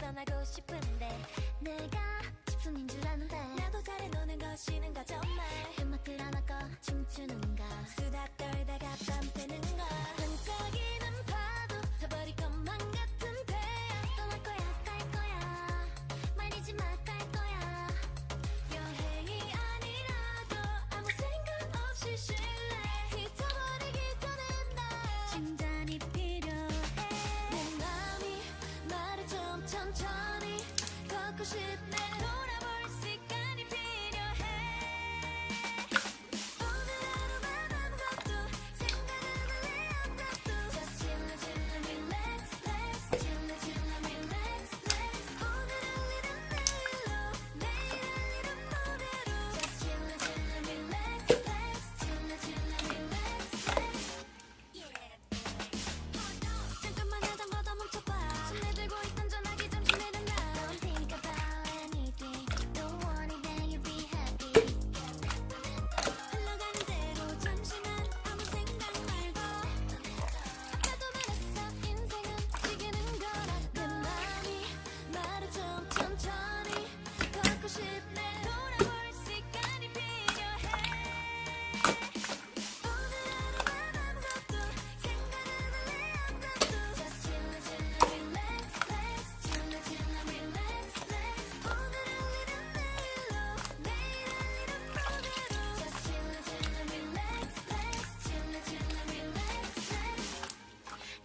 떠나고 싶은데 내가 집순인 줄 아는데 나도 잘해 노는 것이는 거 정말 음악들 안 하고 춤추는 거 수다 떨다가 밤새는 거 반짝이는 파도 타버릴 것만 같은데 떠날 거야 갈 거야 말리지 마 갈 거야 여행이 아니라도 아무 생각 없이 쉴래 잊어버리기 전에 나 진단이 필요해 내 맘이 말을 좀 천천히 걷고 싶네 돌아볼 시간이 필요해 오늘 하루만 아무것도 생각은 할래 아무것도 Just chill chill relax relax chill chill relax relax 오늘 할 일은 내일로 내일 할 일은 모레로 Just chill chill relax relax chill chill relax relax 잠깐만 하다마다 멈춰봐 손에 들고 있던 전화기 잠시 내려놔 Don't think about anything Don't want it then you'll be happy 흘러가는 대로 잠시만 아무 생각 말고 아까도 말했어 인생은 지기는 거라 내 맘이 말을 좀 천천히 걷고 싶네 돌아볼 시간이 필요해 오늘 하루만 아무것도 생각은 할래 아무것도 Just chill chill relax relax chill chill relax relax 오늘 할 일은 내일로 내일 할 일은 모레로 Just chill chill relax relax chill chill relax relax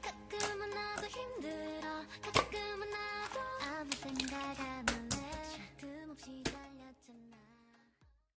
가끔은 나도 힘들어